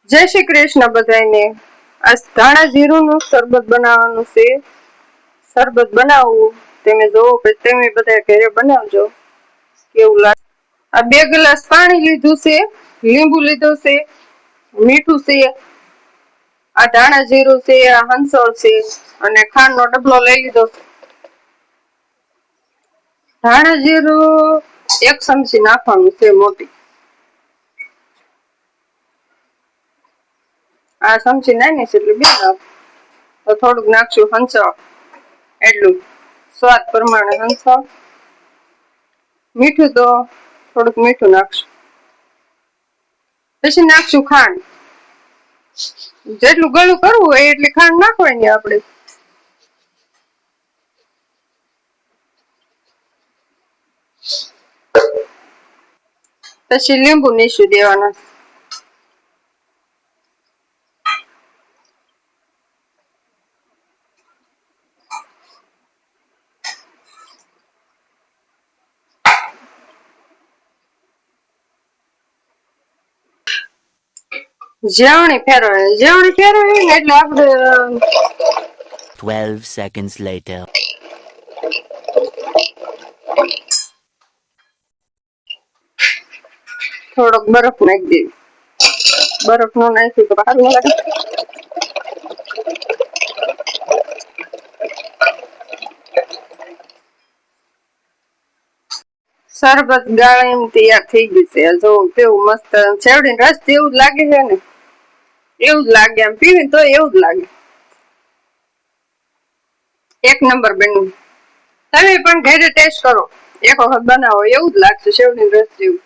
જય શ્રી કૃષ્ણ બધાને. આ ધાણા જીરુંનું શરબત બનાવવાનું છે. શરબત બનાવવું તમે જોવો તમે બધા ઘરે બનાવજો કેવું લાગે. આ 2 ગ્લાસ પાણી લીધું છે, લીંબુ લીધું છે, મીઠું છે, આ ધાણા જીરું છે, આ હંસળ છે અને ખાંડનો ડબલો લઈ લીધો છે. ધાણા જીરું 1 ચમચી નાખવાનું છે મોટી. આ ચમચી નાની છે એટલે 2 નાખ. તો થોડુંક નાખશું હંસળ, એટલું સ્વાદ પ્રમાણે હંસળ. મીઠું તો થોડુંક મીઠું નાખશું. પછી નાખશું ખાંડ. જેટલું ગળું કરવું હોય એટલી ખાંડ નાખવાની આપણે. પછી લીંબુ નીચું દેવાના. જેવણી ફેરવવી ને એટલે આપણે 12 seconds later. થોડોક બરફ નાખી દેવી. બરફ નો નાખ્યું તો સારું લાગે. શરબત ગાળીને તૈયાર થઈ ગયું છે. જો કેવું મસ્ત શેરડીનો રસ જેવું જ લાગે છે ને, એવું જ લાગે. આમ પીવી તો એવું જ લાગે. 1 નંબર બન્યું. તમે પણ ઘરે ટેસ્ટ કરો, એક વખત બનાવો, એવું જ લાગશે શેરડીનો રસ જેવું.